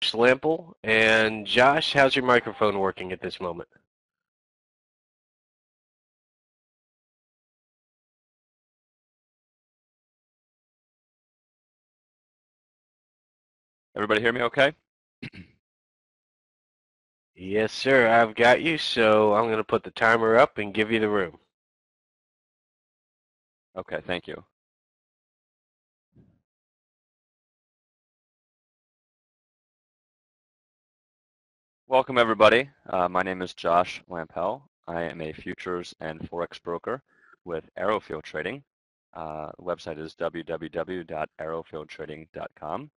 Slample. And Josh, how's your microphone working at this moment? Everybody hear me okay? Yes, sir. I've got you. So I'm going to put the timer up and give you the room. Okay, thank you. Welcome everybody. My name is Josh Lampel. I am a futures and forex broker with Arrowfield Trading. The website is www.arrowfieldtrading.com.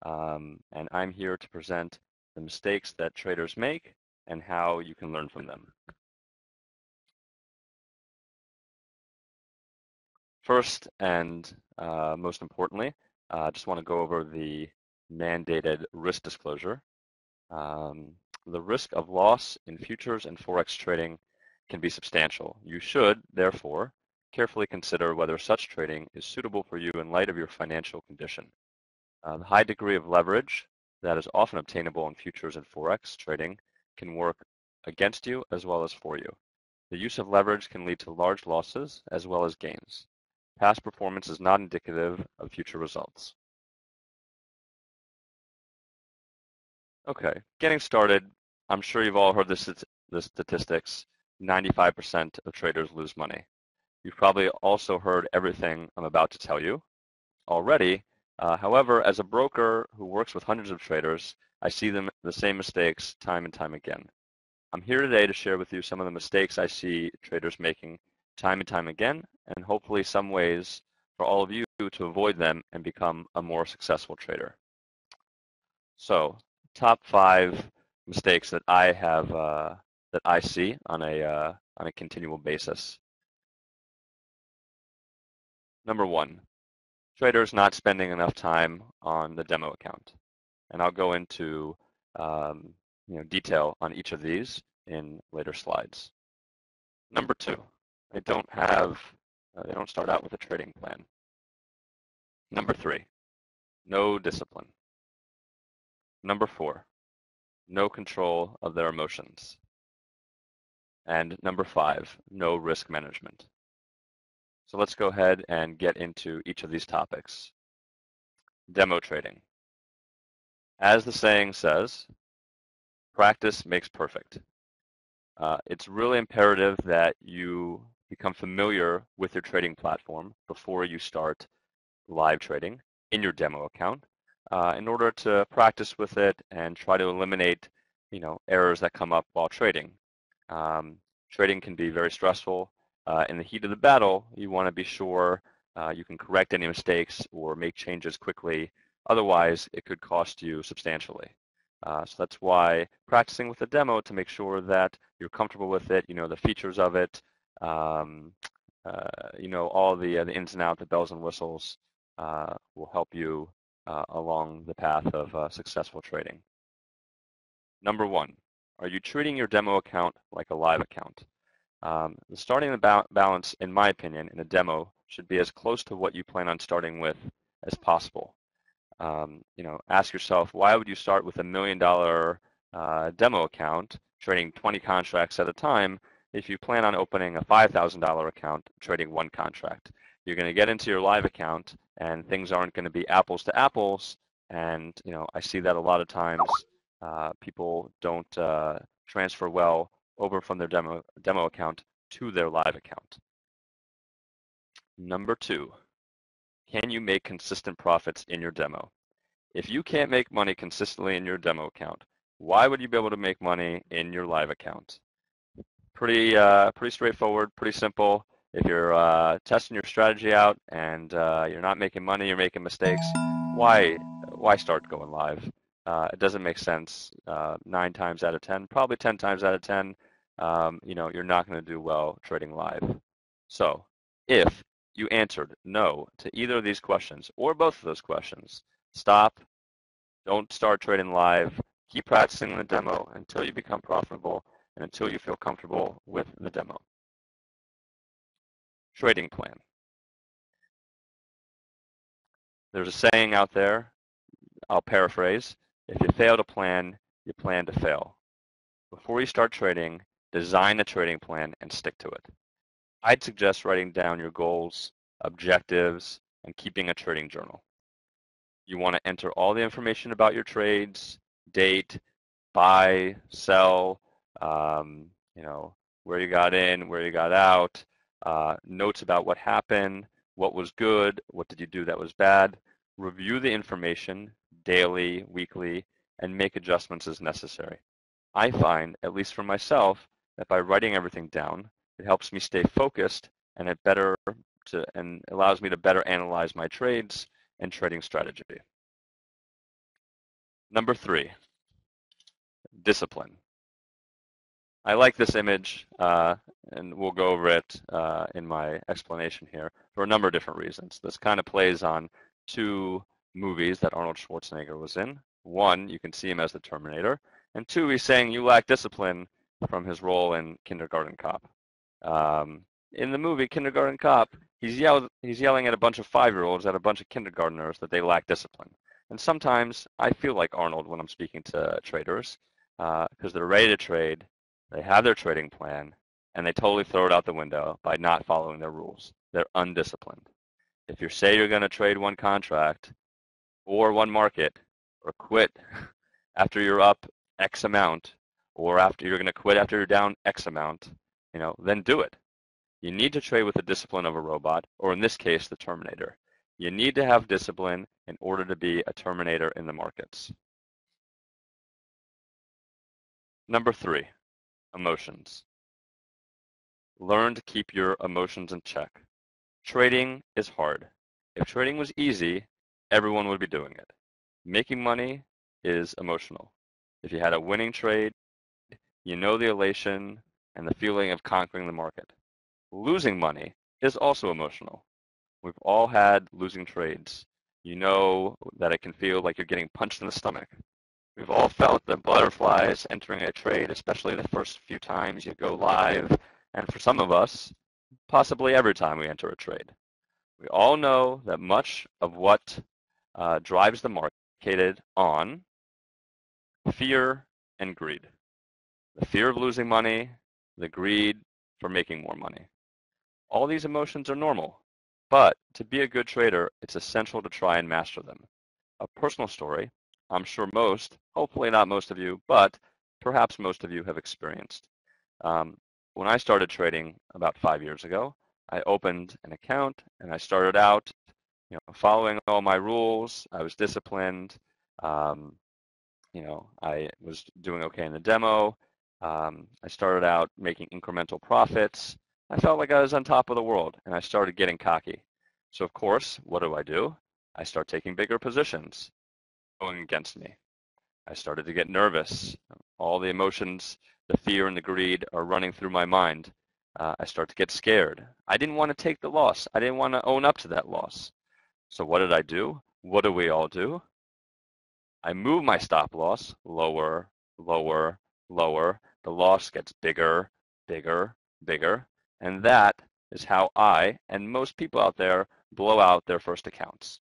And I'm here to present the mistakes that traders make and how you can learn from them. First and most importantly, I just want to go over the mandated risk disclosure. The risk of loss in futures and forex trading can be substantial. You should, therefore, carefully consider whether such trading is suitable for you in light of your financial condition. The high degree of leverage that is often obtainable in futures and forex trading can work against you as well as for you. The use of leverage can lead to large losses as well as gains. Past performance is not indicative of future results. Okay, getting started, I'm sure you've all heard the statistics. 95% of traders lose money. You've probably also heard everything I'm about to tell you already. However, as a broker who works with hundreds of traders, I see the same mistakes time and time again. I'm here today to share with you some of the mistakes I see traders making time and time again, and hopefully some ways for all of you to avoid them and become a more successful trader. So, top 5 mistakes that I have that I see on a continual basis. Number 1, traders not spending enough time on the demo account, and I'll go into detail on each of these in later slides. Number 2, they don't start out with a trading plan. Number 3, no discipline. Number 4, no control of their emotions. And number 5, no risk management. So let's go ahead and get into each of these topics. Demo trading. As the saying says, practice makes perfect. It's really imperative that you become familiar with your trading platform before you start live trading in your demo account in order to practice with it and try to eliminate errors that come up while trading. Trading can be very stressful. In the heat of the battle, you want to be sure you can correct any mistakes or make changes quickly. Otherwise, it could cost you substantially. So that's why practicing with the demo to make sure that you're comfortable with it, you know the features of it, all the ins and outs, the bells and whistles will help you along the path of successful trading. Number 1, are you treating your demo account like a live account? The starting balance, in my opinion, in a demo should be as close to what you plan on starting with as possible. Ask yourself, why would you start with $1 million demo account, trading 20 contracts at a time, if you plan on opening a $5,000 account, trading 1 contract? You're going to get into your live account, and things aren't going to be apples to apples. And I see that a lot of times. People don't transfer well over from their demo account to their live account. Number 2, can you make consistent profits in your demo? If you can't make money consistently in your demo account, why would you be able to make money in your live account? Pretty straightforward, pretty simple. If you're testing your strategy out and you're not making money, you're making mistakes, why start going live? It doesn't make sense. 9 times out of 10, probably 10 times out of 10, you're not going to do well trading live. So if you answered no to either of these questions or both of those questions, stop. Don't start trading live. Keep practicing the demo until you become profitable and until you feel comfortable with the demo. Trading plan. There's a saying out there, I'll paraphrase, If you fail to plan, you plan to fail. Before you start trading, design a trading plan and stick to it. I'd suggest writing down your goals, objectives, and keeping a trading journal. You want to enter all the information about your trades, date, buy, sell, you know, where you got in, where you got out, notes about what happened, what was good, what did you do that was bad. Review the information daily, weekly, and make adjustments as necessary. I find, at least for myself, that by writing everything down, it helps me stay focused and and allows me to better analyze my trades and trading strategy. Number 3, discipline. I like this image, and we'll go over it in my explanation here for a number of different reasons. This kind of plays on 2 movies that Arnold Schwarzenegger was in. 1, you can see him as the Terminator, and 2, he's saying you lack discipline from his role in Kindergarten Cop. In the movie Kindergarten Cop, he's yelling at a bunch of 5-year-olds, at a bunch of kindergartners, that they lack discipline. And sometimes I feel like Arnold when I'm speaking to traders, because they're ready to trade, they have their trading plan, and they totally throw it out the window by not following their rules. They're undisciplined. If you say you're going to trade one contract or one market, or quit after you're up X amount, or after you're going to quit after you're down X amount, then do it. You need to trade with the discipline of a robot, or in this case, the Terminator. You need to have discipline in order to be a Terminator in the markets. Number 3, emotions. Learn to keep your emotions in check. Trading is hard. If trading was easy, everyone would be doing it. Making money is emotional. If you had a winning trade, you know the elation and the feeling of conquering the market. Losing money is also emotional. We've all had losing trades. You know that it can feel like you're getting punched in the stomach. We've all felt the butterflies entering a trade, especially the first few times you go live, and for some of us, possibly every time we enter a trade. We all know that much of what drives the market is on fear and greed. The fear of losing money, the greed for making more money. All these emotions are normal, but to be a good trader, it's essential to try and master them. A personal story, I'm sure hopefully not most of you, but perhaps most of you have experienced. When I started trading about 5 years ago, I opened an account and I started out, following all my rules. I was disciplined. I was doing okay in the demo. I started out making incremental profits. I felt like I was on top of the world, and I started getting cocky. So of course, what do? I start taking bigger positions going against me. I started to get nervous. All the emotions, the fear and the greed are running through my mind. I start to get scared. I didn't want to take the loss. I didn't want to own up to that loss. So what did I do? What do we all do? I move my stop loss lower, lower, lower. The loss gets bigger, bigger, bigger. And that is how I and most people out there blow out their first accounts.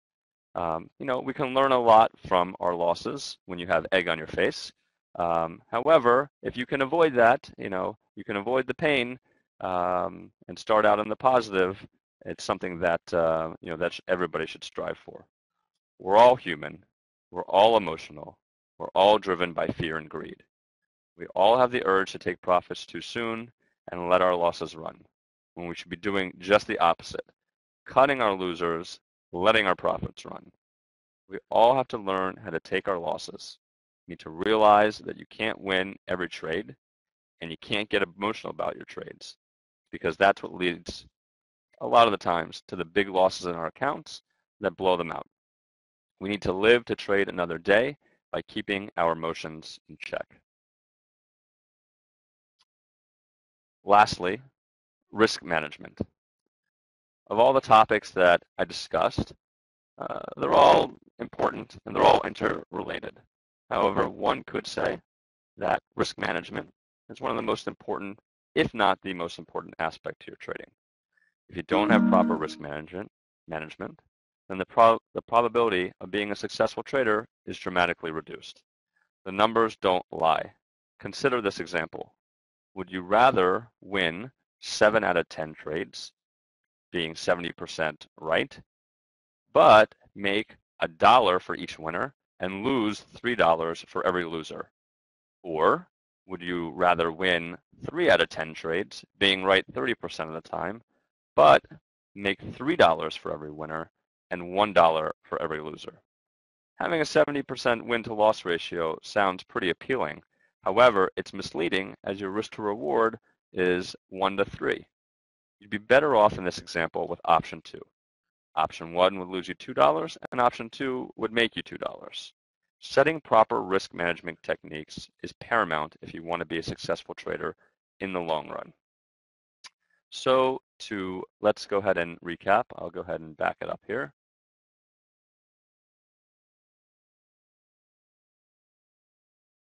We can learn a lot from our losses when you have egg on your face. However, if you can avoid that, you can avoid the pain and start out on the positive. It's something that that everybody should strive for. We're all human. We're all emotional. We're all driven by fear and greed. We all have the urge to take profits too soon and let our losses run, when we should be doing just the opposite, cutting our losers, letting our profits run. We all have to learn how to take our losses. You need to realize that you can't win every trade, and you can't get emotional about your trades, because that's what leads a lot of the times to the big losses in our accounts that blow them out. We need to live to trade another day by keeping our emotions in check. Lastly, risk management. Of all the topics that I discussed, they're all important and they're all interrelated. However, one could say that risk management is one of the most important, if not the most important aspect to your trading. If you don't have proper risk management, then the probability of being a successful trader is dramatically reduced. The numbers don't lie. Consider this example. Would you rather win 7 out of 10 trades, being 70% right, but make $1 for each winner and lose $3 for every loser? Or would you rather win 3 out of 10 trades, being right 30% of the time, but make $3 for every winner and $1 for every loser? Having a 70% win-to-loss ratio sounds pretty appealing. However, it's misleading as your risk to reward is 1 to 3. You'd be better off in this example with option 2. Option 1 would lose you $2 and option 2 would make you $2. Setting proper risk management techniques is paramount if you want to be a successful trader in the long run. So let's go ahead and recap. I'll go ahead and back it up here.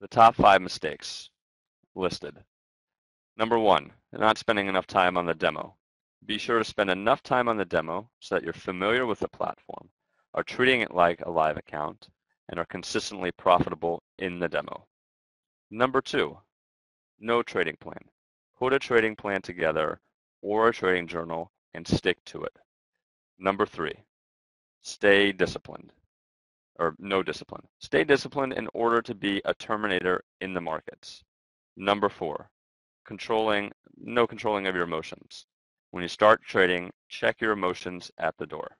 The top 5 mistakes listed. Number 1, not spending enough time on the demo. Be sure to spend enough time on the demo so that you're familiar with the platform, are treating it like a live account, and are consistently profitable in the demo. Number 2, no trading plan. Put a trading plan together or a trading journal and stick to it. Number 3, stay disciplined, or no discipline. Stay disciplined in order to be a terminator in the markets. Number 4, no controlling of your emotions. When you start trading, check your emotions at the door.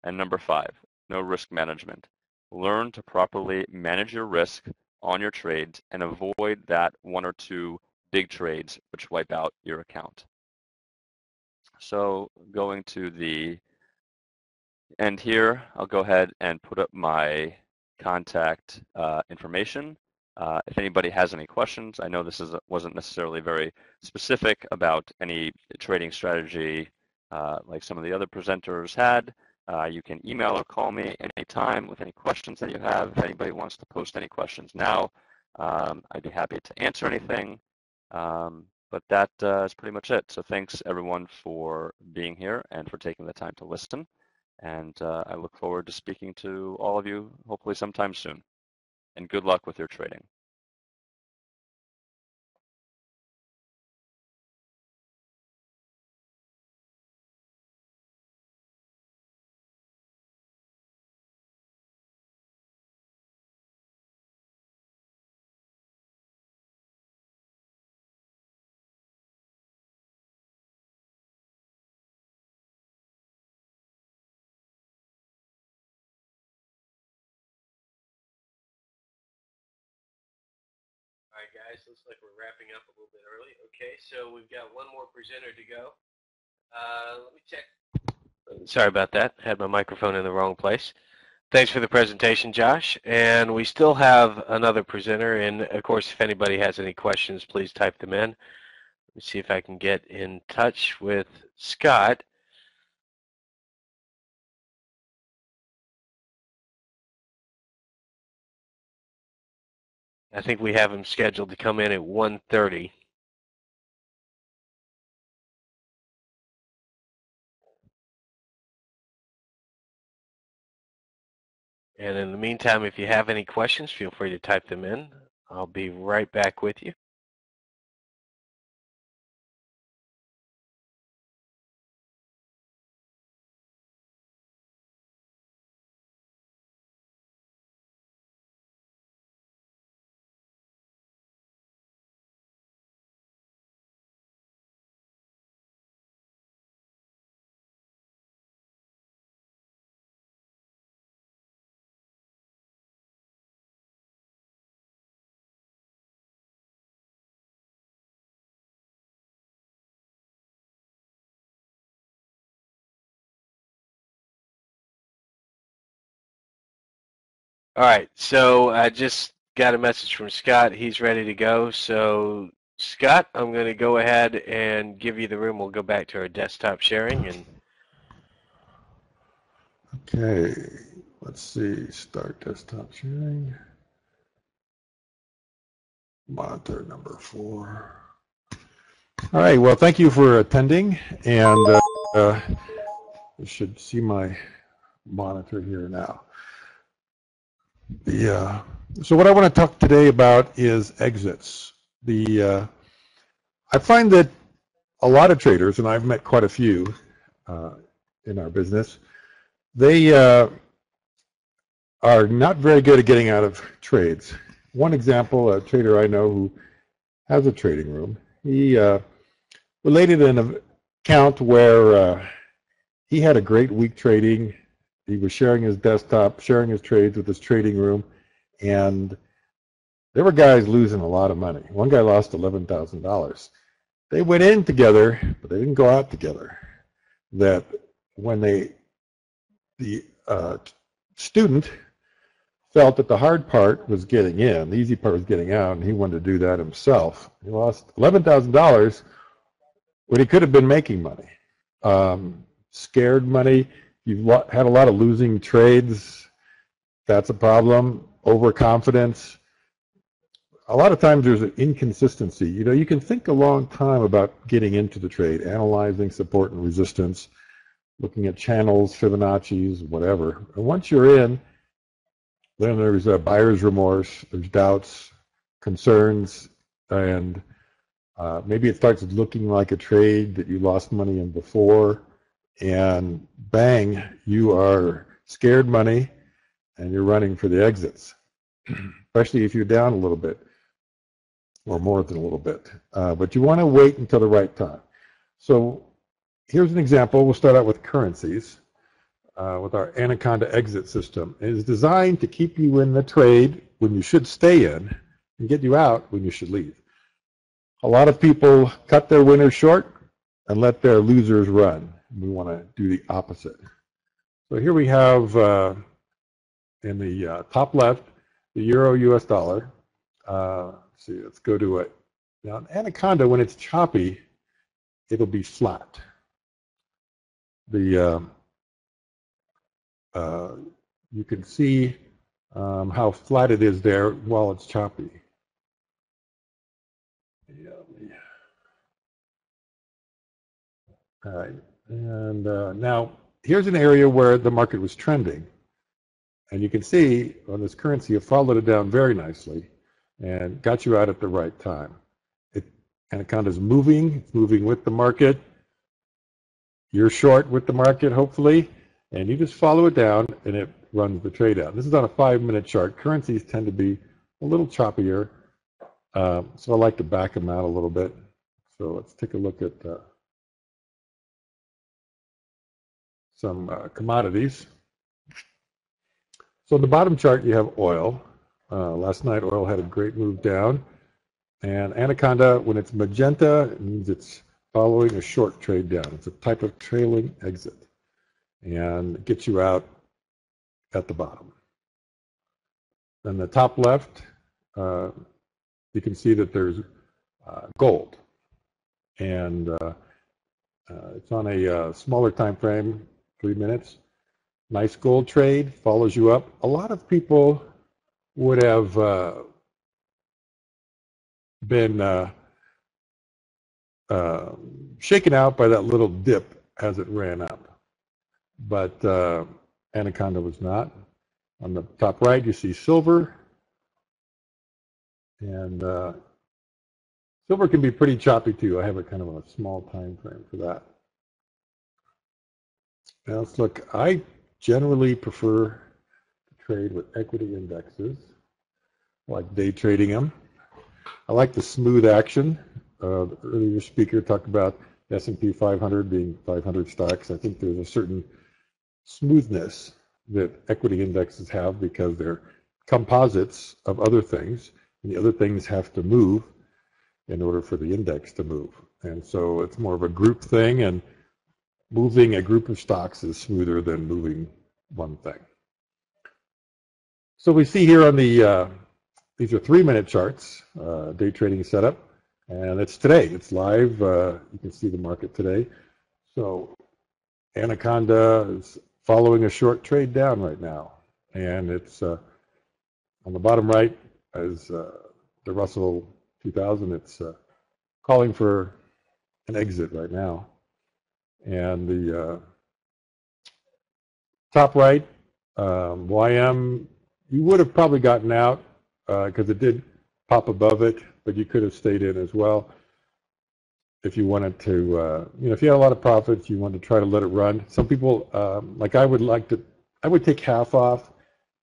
And number 5, no risk management. Learn to properly manage your risk on your trades and avoid that 1 or 2 big trades which wipe out your account. So going to the end here, I'll go ahead and put up my contact information. If anybody has any questions, I know this wasn't necessarily very specific about any trading strategy like some of the other presenters had. You can email or call me anytime with any questions that you have. If anybody wants to post any questions now, I'd be happy to answer anything. But that is pretty much it. So thanks everyone for being here and for taking the time to listen. And I look forward to speaking to all of you hopefully sometime soon. And good luck with your trading. All right, guys, looks like we're wrapping up a little bit early. Okay, so we've got one more presenter to go. Let me check. Sorry about that. Had my microphone in the wrong place. Thanks for the presentation, Josh. And we still have another presenter. And, of course, if anybody has any questions, please type them in. Let me see if I can get in touch with Scott. I think we have him scheduled to come in at 1:30. And in the meantime, if you have any questions, feel free to type them in. I'll be right back with you. All right, so I just got a message from Scott. He's ready to go. So, Scott, I'm going to go ahead and give you the room. We'll go back to our desktop sharing. And okay, let's see. Start desktop sharing. Monitor number 4. All right, well, thank you for attending. And you should see my monitor here now. The So what I want to talk today about is exits. I find that a lot of traders, and I've met quite a few in our business, they are not very good at getting out of trades. One example, a trader I know who has a trading room, he related an account where he had a great week trading. He was sharing his desktop, sharing his trades with his trading room, and there were guys losing a lot of money. One guy lost $11,000. They went in together, but they didn't go out together. That when the student felt that the hard part was getting in, the easy part was getting out, and he wanted to do that himself. He lost $11,000 when he could have been making money. Scared money. You've had a lot of losing trades. That's a problem. Overconfidence. A lot of times there's an inconsistency. You know, you can think a long time about getting into the trade, analyzing support and resistance, looking at channels, Fibonacci's, whatever. And once you're in, then there's a buyer's remorse, there's doubts, concerns, and maybe it starts looking like a trade that you lost money in before, and bang, you are scared money, and you're running for the exits, especially if you're down a little bit, or more than a little bit. But you want to wait until the right time. So here's an example. We'll start out with currencies. With our Anaconda exit system. It is designed to keep you in the trade when you should stay in and get you out when you should leave. A lot of people cut their winners short and let their losers run. We want to do the opposite. So here we have in the top left, the euro US dollar. Let's see, let's go to it. Now, Anaconda, when it's choppy, it'll be flat. You can see how flat it is there while it's choppy. All right, and now here's an area where the market was trending. And you can see on this currency, it followed it down very nicely and got you out at the right time. Anaconda's moving, it's moving with the market. You're short with the market, hopefully. And you just follow it down, and it runs the trade out. This is on a 5-minute chart. Currencies tend to be a little choppier, so I like to back them out a little bit. So let's take a look at some commodities. So in the bottom chart, you have oil. Last night, oil had a great move down. And Anaconda, when it's magenta, it means it's following a short trade down. It's a type of trailing exit, and get you out at the bottom. Then the top left, you can see that there's gold, and it's on a smaller time frame, 3 minutes. Nice gold trade, follows you up. A lot of people would have been shaken out by that little dip as it ran up. But Anaconda was not. On the top right, you see silver. And silver can be pretty choppy too. I have it kind of on a small time frame for that. Now let's look. I generally prefer to trade with equity indexes. I like day trading them. I like the smooth action. The earlier speaker talked about the S&P 500 being 500 stocks. I think there's a certain smoothness that equity indexes have because they're composites of other things, and the other things have to move in order for the index to move. And so it's more of a group thing, and moving a group of stocks is smoother than moving one thing. So we see here on the, these are 3-minute charts, day trading setup, and it's today, it's live. You can see the market today. So Anaconda is following a short trade down right now, and it's on the bottom right as the Russell 2000. It's calling for an exit right now, and the top right, YM, you would have probably gotten out because it did pop above it, but you could have stayed in as well if you wanted to. If you had a lot of profits, you wanted to try to let it run. Some people, like I would take half off,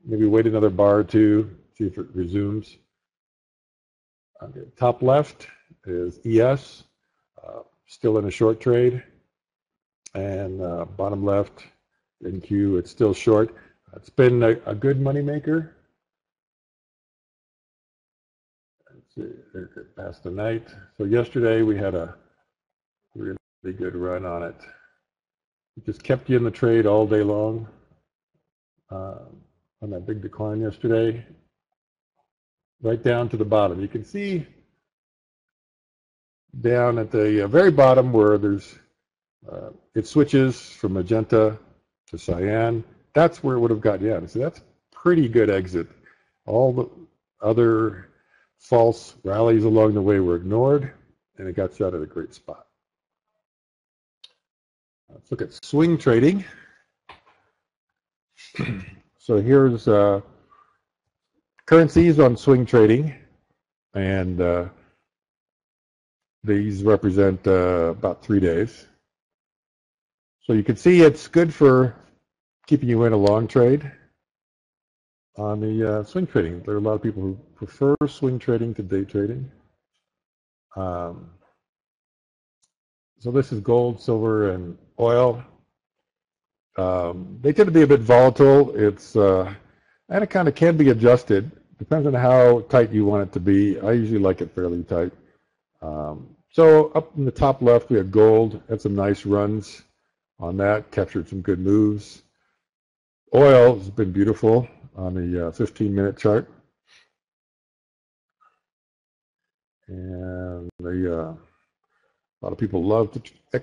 maybe wait another bar or two, see if it resumes. Okay, top left is ES, still in a short trade, and bottom left, NQ, it's still short. It's been a good money maker. Let's see, past the night. So yesterday we had a really good run on it. It just kept you in the trade all day long on that big decline yesterday, right down to the bottom. You can see down at the very bottom where there's it switches from magenta to cyan. That's where it would have got you in. So that's pretty good exit. All the other false rallies along the way were ignored, and it got you out at a great spot. Let's look at swing trading. So here's currencies on swing trading, and these represent about 3 days. So you can see it's good for keeping you in a long trade on the swing trading. There are a lot of people who prefer swing trading to day trading. So this is gold, silver, and oil. They tend to be a bit volatile. And it kind of can be adjusted. Depends on how tight you want it to be. I usually like it fairly tight. So up in the top left, we have gold. Had some nice runs on that. Captured some good moves. Oil has been beautiful on the 15-minute chart. And a lot of people love to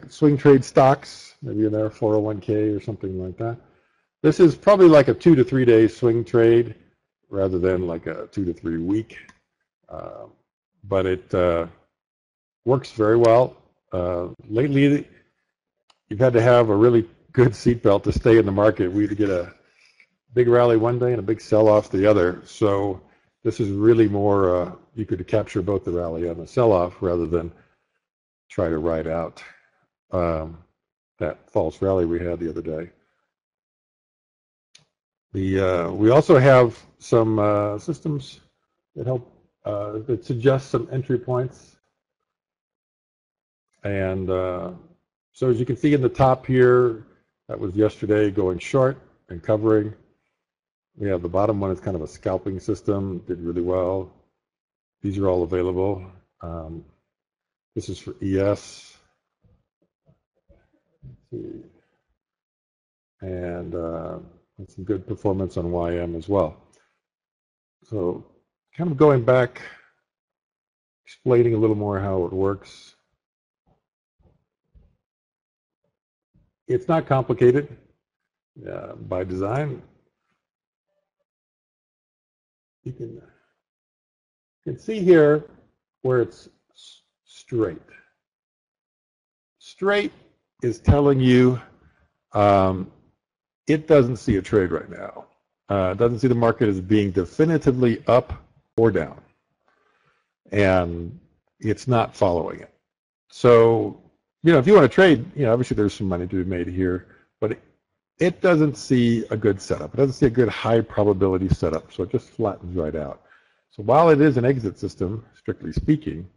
swing trade stocks, maybe in their 401k or something like that. This is probably like a 2 to 3 day swing trade rather than like a 2 to 3 week. But it works very well. Lately, you've had to have a really good seatbelt to stay in the market. We get a big rally one day and a big sell-off the other. So this is really more, you could capture both the rally and the sell-off rather than try to ride out that false rally we had the other day. We also have some systems that help, that suggest some entry points. And so as you can see in the top here, that was yesterday going short and covering. We have the bottom one is kind of a scalping system, did really well. These are all available. This is for ES. And some good performance on YM as well. So kind of going back, explaining a little more how it works. It's not complicated by design. You can see here where it's straight. Straight is telling you it doesn't see a trade right now. It doesn't see the market as being definitively up or down. And it's not following it. So, if you want to trade, obviously there's some money to be made here, but it doesn't see a good setup. It doesn't see a good high probability setup. So it just flattens right out. So while it is an exit system, strictly speaking,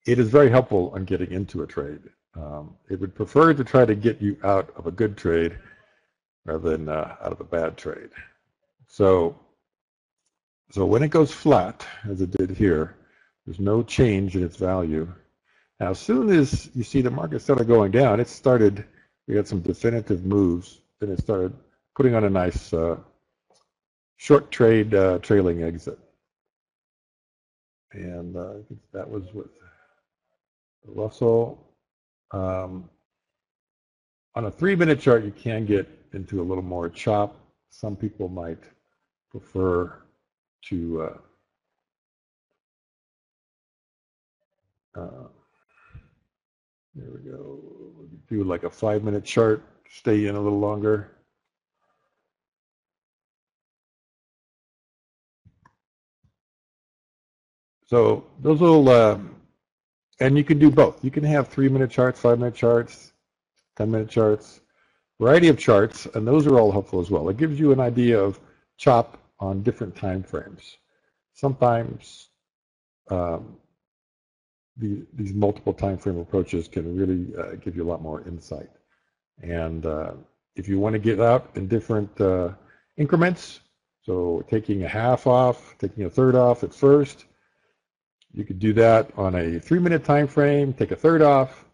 it is very helpful on getting into a trade. It would prefer to try to get you out of a good trade rather than out of a bad trade. So when it goes flat, as it did here, there's no change in its value. Now, as soon as you see the market started going down, we had some definitive moves, then it started putting on a nice short trade trailing exit. And I think that was with Russell. On a 3-minute chart, you can get into a little more chop. Some people might prefer to there we go. Do like a 5-minute chart, stay in a little longer. So those will, and you can do both. You can have 3-minute charts, 5-minute charts, 10-minute charts, variety of charts, and those are all helpful as well. It gives you an idea of chop on different time frames. Sometimes these multiple time frame approaches can really give you a lot more insight. And if you want to get out in different increments, so taking a half off, taking a third off at first, you could do that on a 3-minute time frame, take a third off,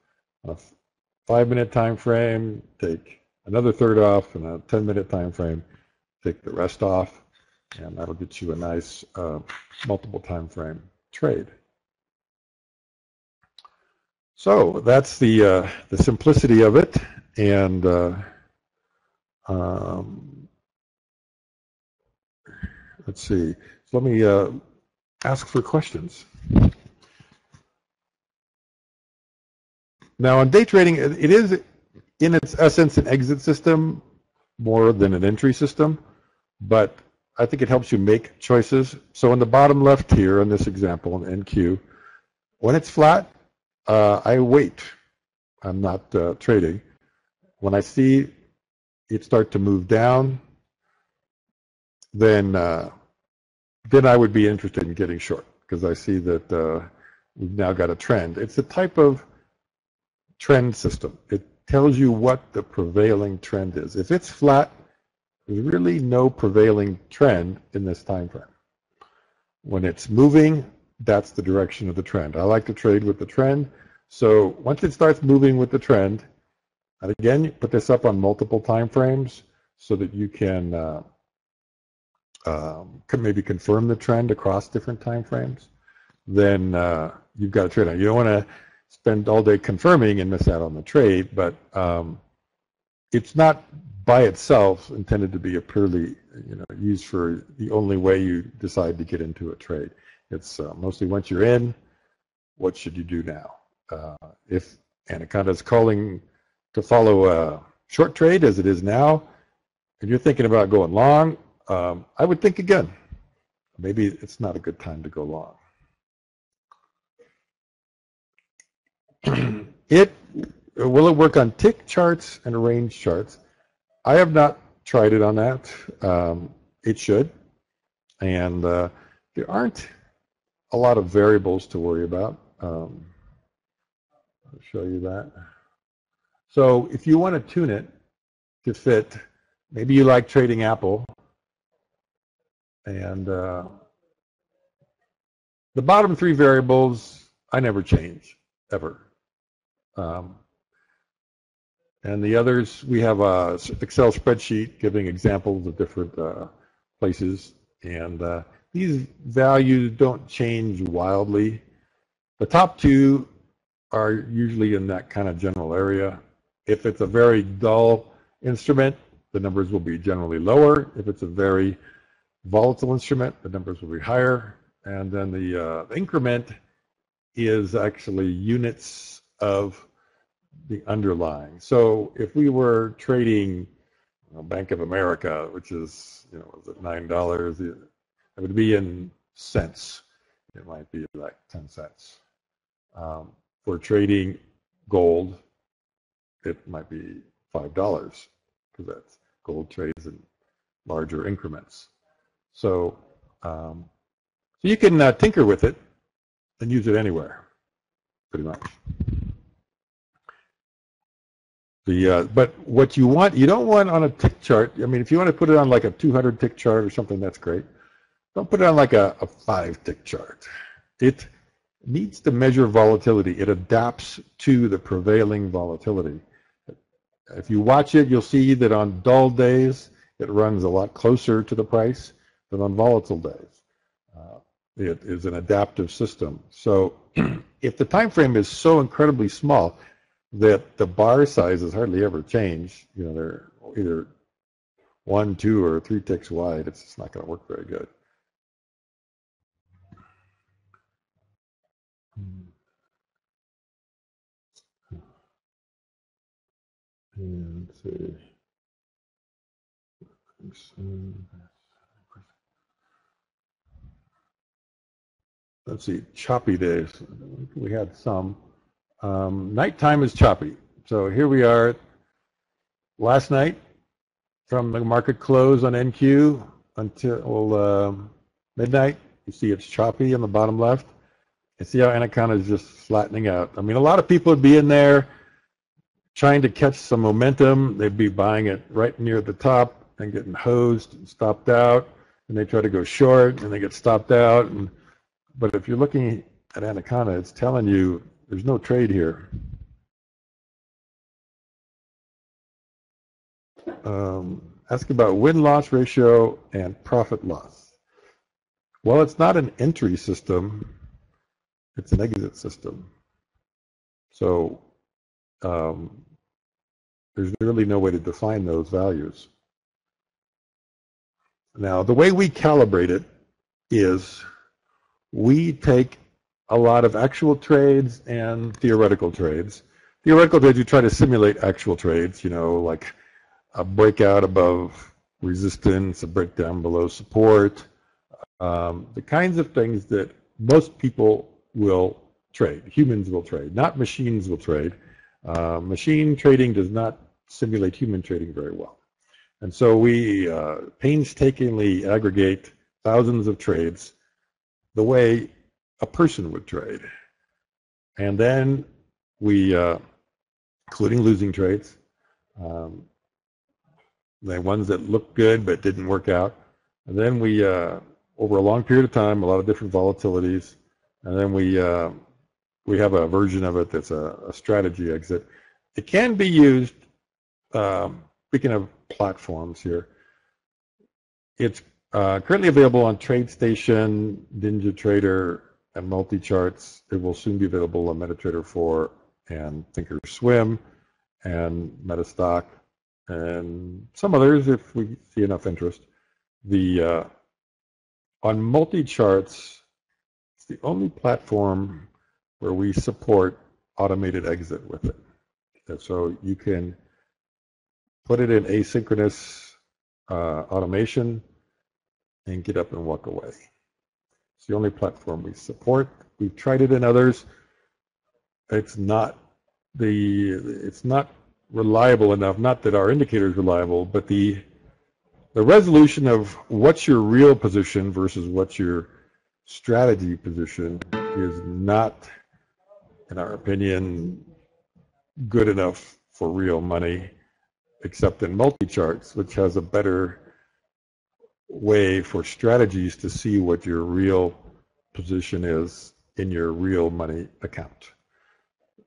on a 5-minute time frame, take another third off, and a 10-minute time frame, take the rest off, and that'll get you a nice multiple time frame trade. So that's the simplicity of it, and let's see. So let me ask for questions. Now, on day trading, it is in its essence an exit system more than an entry system, but I think it helps you make choices. So in the bottom left here in this example in NQ, when it's flat, I wait. I'm not trading. When I see it start to move down, then I would be interested in getting short because I see that we've now got a trend. It's a type of trend system. It tells you what the prevailing trend is. If it's flat, there's really no prevailing trend in this time frame. When it's moving, that's the direction of the trend. I like to trade with the trend. So once it starts moving with the trend, and again, you put this up on multiple time frames so that you can maybe confirm the trend across different time frames, then you've got a trade on. You don't want to spend all day confirming and miss out on the trade, but it's not by itself intended to be a purely, used for the only way you decide to get into a trade. It's mostly once you're in, what should you do now? If Anaconda is calling to follow a short trade as it is now, and you're thinking about going long, I would think again. Maybe it's not a good time to go long. Will it work on tick charts and range charts? I have not tried it on that. It should. And there aren't a lot of variables to worry about. I'll show you that. So if you want to tune it to fit, maybe you like trading Apple, and the bottom 3 variables I never change, ever. And the others, we have a Excel spreadsheet giving examples of different places, and these values don't change wildly. The top 2 are usually in that kind of general area. If it's a very dull instrument, the numbers will be generally lower. If it's a very volatile instrument, the numbers will be higher. And then the increment is actually units of the underlying. So if we were trading Bank of America, which is, was it $9, it would be in cents. It might be like 10 cents. For trading gold, it might be $5 because that's gold trades in larger increments. So, so you can tinker with it and use it anywhere, pretty much. But what you don't want on a tick chart, I mean, if you want to put it on like a 200 tick chart or something, that's great. Don't put it on like a 5 tick chart. It needs to measure volatility. It adapts to the prevailing volatility. If you watch it, you'll see that on dull days, it runs a lot closer to the price than on volatile days. It is an adaptive system. So if the time frame is so incredibly small that the bar sizes hardly ever change, they're either 1, 2, or 3 ticks wide, it's just not going to work very good. And let's see. let's see, choppy days. We had some. Nighttime is choppy. So here we are last night from the market close on NQ until midnight. You see it's choppy on the bottom left. You see how Anaconda is just flattening out. I mean, a lot of people would be in there trying to catch some momentum. They'd be buying it right near the top and getting hosed and stopped out. And they try to go short and they get stopped out. But if you're looking at Anaconda, it's telling you there's no trade here. Ask about win-loss ratio and profit loss. Well, it's not an entry system. It's an exit system. So there's really no way to define those values. Now, the way we calibrate it is we take a lot of actual trades and theoretical trades. Theoretical trades, you try to simulate actual trades, you know, like a breakout above resistance, a breakdown below support, the kinds of things that most people will trade, humans will trade, not machines will trade. Machine trading does not simulate human trading very well. And so we painstakingly aggregate thousands of trades the way a person would trade. And then we, including losing trades, the ones that looked good but didn't work out. And then we, over a long period of time, a lot of different volatilities, and then we have a version of it that's a strategy exit. It can be used, speaking of platforms here, it's currently available on TradeStation, NinjaTrader, and MultiCharts. It will soon be available on MetaTrader 4 and Thinkorswim and Metastock and some others if we see enough interest. On MultiCharts, it's the only platform where we support automated exit with it. And so you can put it in asynchronous automation and get up and walk away. It's the only platform we support. We've tried it in others. It's not reliable enough. Not that our indicator is reliable, but the resolution of what's your real position versus what's your strategy position is not, in our opinion, good enough for real money, except in multi-charts, which has a better way for strategies to see what your real position is in your real money account.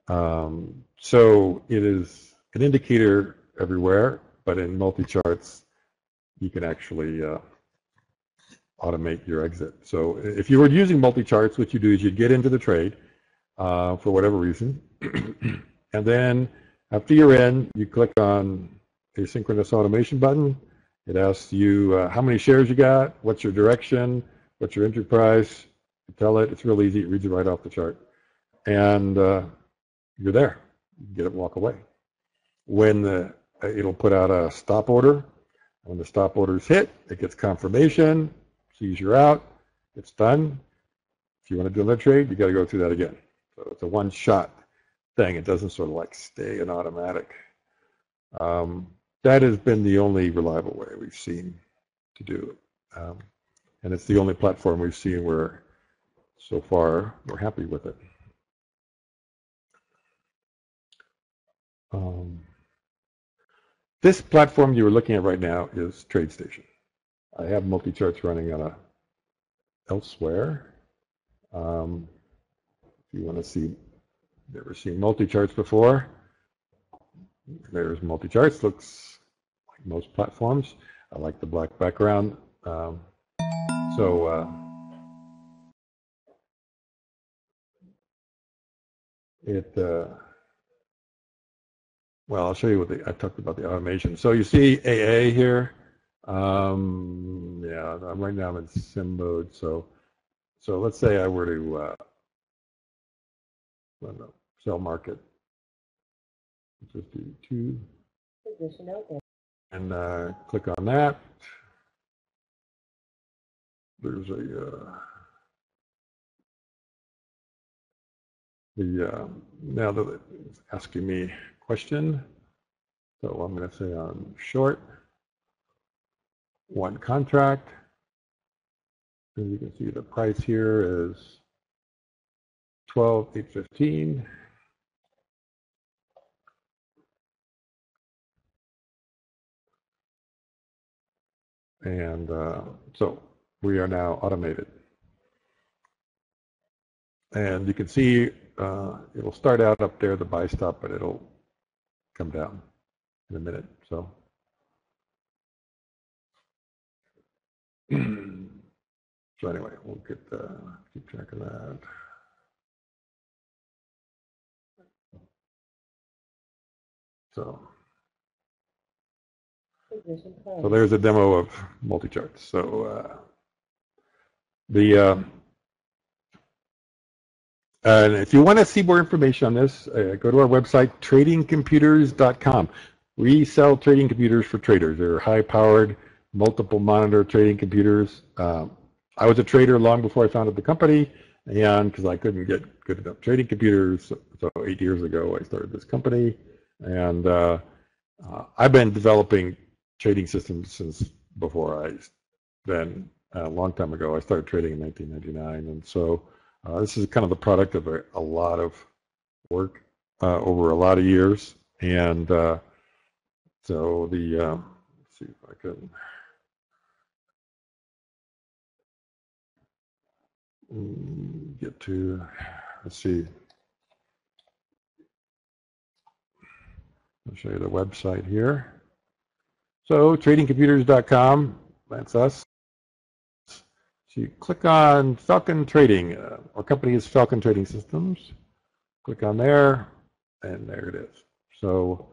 So it is an indicator everywhere, but in multi-charts, you can actually automate your exit. So if you were using multi-charts, what you do is you get into the trade for whatever reason, and then after you're in, you click on a synchronous automation button. It asks you how many shares you got, what's your direction, what's your entry price. You tell it. It's real easy. It reads it right off the chart. And you're there. You can get it and walk away. When it'll put out a stop order. When the stop order's hit, it gets confirmation, sees you're out, it's done. If you want to do another trade, you got to go through that again. So it's a one-shot thing. It doesn't sort of like stay in automatic. That has been the only reliable way we've seen to do it. And it's the only platform we've seen where, so far, we're happy with it. This platform you are looking at right now is TradeStation. I have multi-charts running on elsewhere. If you want to see, never seen multi-charts before, there's multi-charts. Looks like most platforms. I like the black background. Well, I'll show you what I talked about the automation. So you see AA here. Yeah, right now I'm in sim mode. So let's say I were to sell market. Just do 2 position open and click on that. There's a now that it's asking me a question, so I'm going to say on short, one contract. And you can see the price here is 12,815. And so we are now automated. And you can see it'll start out up there, the buy stop, but it'll come down in a minute. So, so anyway, we'll get keep track of that. So there's a demo of multi-charts. So and if you want to see more information on this, go to our website, tradingcomputers.com. We sell trading computers for traders. They're high-powered, multiple monitor trading computers. I was a trader long before I founded the company, and because I couldn't get good enough trading computers, so 8 years ago I started this company. And I've been developing trading systems since before then a long time ago. I started trading in 1999, and so this is kind of the product of a lot of work over a lot of years. And so let's see if I can get to, let's see. I'll show you the website here. So tradingcomputers.com, that's us. So you click on Falcon Trading. Our company is Falcon Trading Systems. Click on there, and there it is. So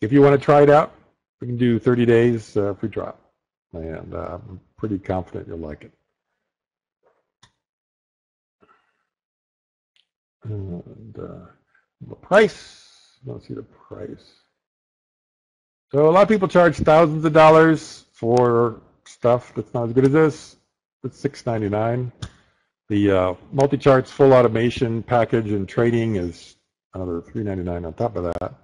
if you want to try it out, we can do 30 days free trial. And I'm pretty confident you'll like it. And the price, let's see the price. So a lot of people charge thousands of dollars for stuff that's not as good as this. It's $6.99. The multi-charts full automation package and trading is another $3.99 on top of that.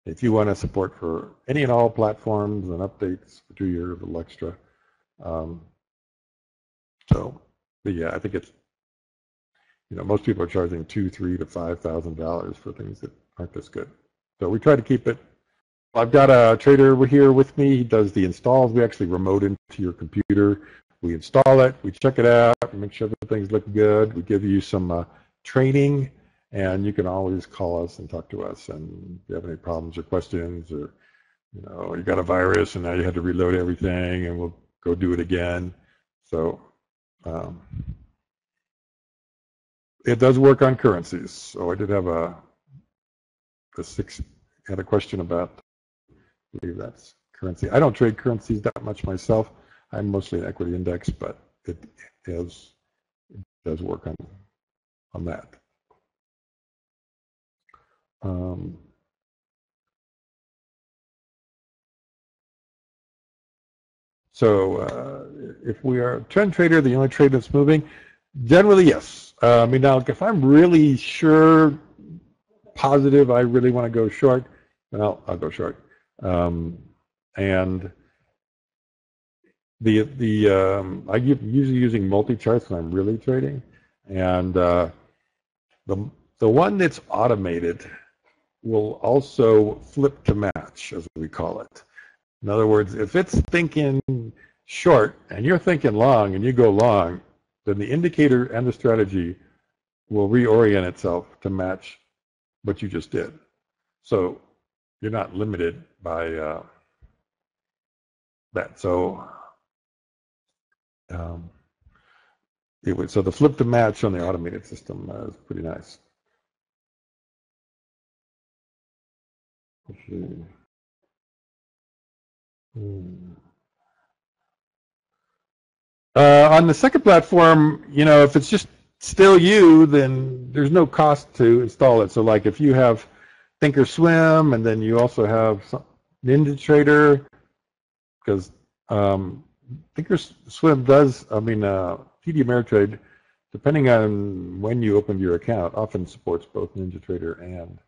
If you want to support for any and all platforms and updates for 2 years, a little extra. But yeah, I think it's, most people are charging $2,000, $3,000 to $5,000 for things that aren't this good. So we try to keep it. I've got a trader here with me. He does the installs. We actually remote into your computer. We install it. We check it out. Make sure everything's looking good. We give you some training, and you can always call us and talk to us. And if you have any problems or questions, or you got a virus and now you had to reload everything, and we'll go do it again. So it does work on currencies. So I did have had a question about. I believe that's currency. I don't trade currencies that much myself. I'm mostly an equity index, but it does work on that. So if we are a trend trader, the only trade that's moving, generally yes. Now if I'm really sure, positive, I really want to go short, then I'll go short. And I'm usually using multi-charts when I'm really trading, and the one that's automated will also flip to match, as we call it. In other words, if it's thinking short and you're thinking long and you go long, then the indicator and the strategy will reorient itself to match what you just did. So you're not limited by that. So so the flip to match on the automated system is pretty nice. Let's see. On the second platform, if it's just still you, then there's no cost to install it. So like if you have Thinkorswim and then you also have NinjaTrader, because Thinkorswim does, TD Ameritrade depending on when you opened your account, often supports both NinjaTrader and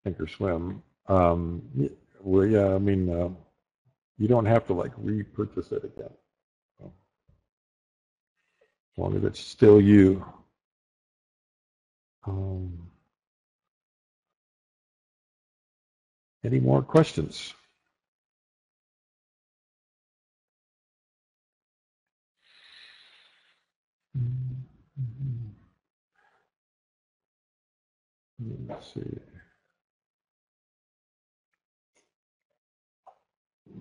Thinkorswim. Well, yeah, I mean, you don't have to like repurchase it again, so, as long as it's still you. Any more questions? Let's see.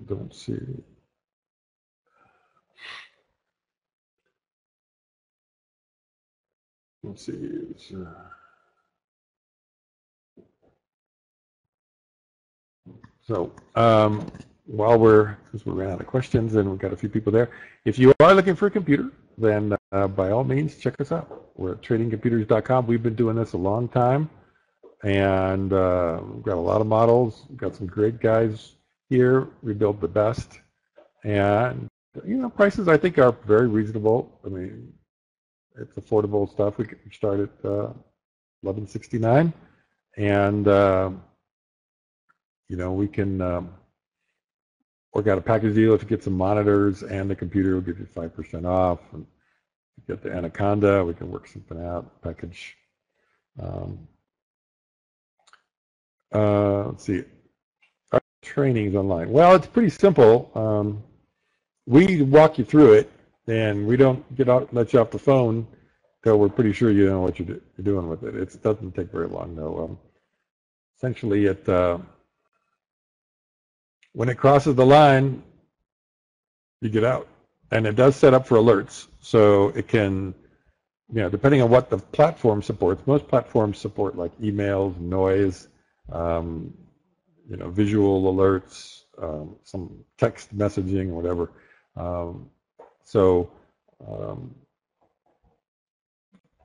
Don't see. Let's see. So since we ran out of questions and we've got a few people there, if you are looking for a computer, then by all means, check us out. We're at tradingcomputers.com. We've been doing this a long time, and we've got a lot of models. We've got some great guys here. We build the best, and prices I think are very reasonable. I mean, it's affordable stuff. We start at $11.69, and we can work out a package deal. If you get some monitors and the computer, we'll give you 5% off. And if you get the Anaconda, we can work something out, package. Let's see. Our training's online. Well, it's pretty simple. We walk you through it, and we don't let you off the phone until we're pretty sure you know what you're doing with it. It doesn't take very long, though. Essentially, when it crosses the line, you get out. And it does set up for alerts. So it can, depending on what the platform supports, most platforms support like emails, noise, visual alerts, some text messaging, whatever.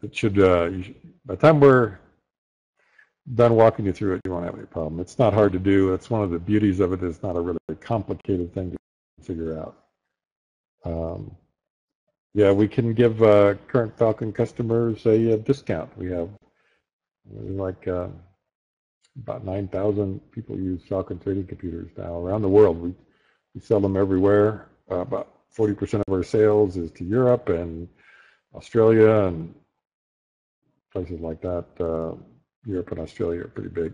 It should, by the time we're done walking you through it, you won't have any problem. It's not hard to do. That's one of the beauties of it. It's not a really complicated thing to figure out. Yeah, we can give current Falcon customers a discount. We have like about 9,000 people use Falcon trading computers now around the world. We sell them everywhere. About 40% of our sales is to Europe and Australia and places like that. Europe and Australia are pretty big.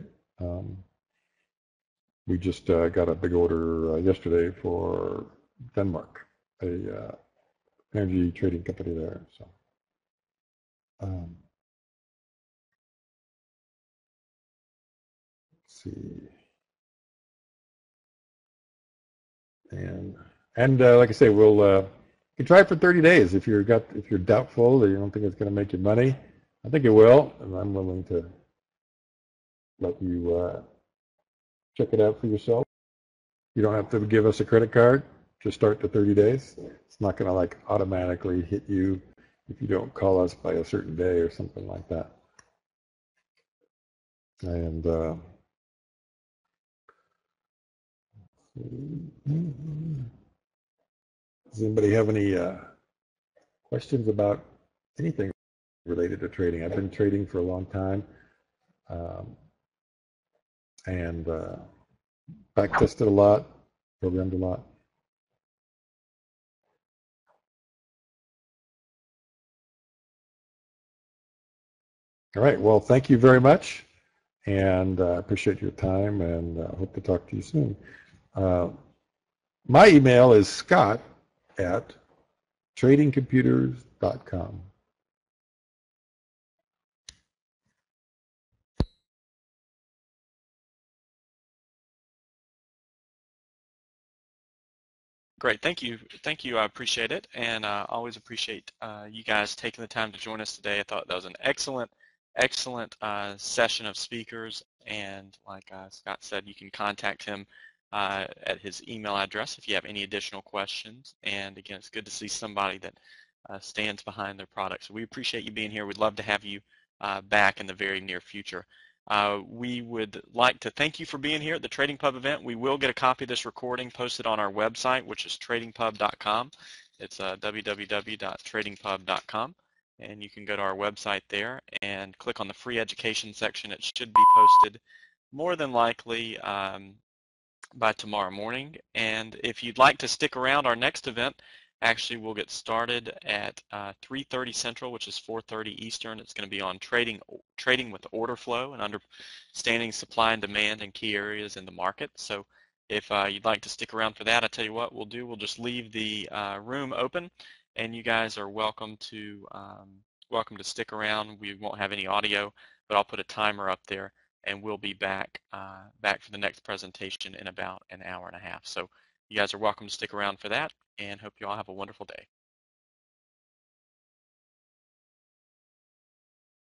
We just got a big order yesterday for Denmark, a energy trading company there. So, let's see, and like I say, we'll you can try it for 30 days if you're doubtful that you don't think it's going to make you money. I think it will, and I'm willing to let you check it out for yourself. You don't have to give us a credit card to start the 30 days. It's not going to like automatically hit you if you don't call us by a certain day or something like that. And does anybody have any questions about anything related to trading? I've been trading for a long time, and back tested a lot, programmed a lot. All right, well, thank you very much, and I appreciate your time, and hope to talk to you soon. My email is scott@tradingcomputers.com. Great, thank you. I appreciate it, and always appreciate you guys taking the time to join us today. I thought that was an excellent session of speakers, and like Scott said, you can contact him at his email address if you have any additional questions. And again, it's good to see somebody that stands behind their products. So we appreciate you being here. We'd love to have you back in the very near future. We would like to thank you for being here at the TradingPub event. We will get a copy of this recording posted on our website, which is tradingpub.com. It's www.tradingpub.com. and you can go to our website there and click on the free education section. It should be posted more than likely by tomorrow morning. And if you'd like to stick around, our next event actually will get started at 3:30 Central, which is 4:30 Eastern. It's going to be on trading with order flow and understanding supply and demand in key areas in the market. So if you'd like to stick around for that, I tell you what we'll do. We'll just leave the room open, and you guys are welcome to stick around. We won't have any audio, but I'll put a timer up there, and we'll be back for the next presentation in about an hour and a half. So you guys are welcome to stick around for that, and hope you all have a wonderful day.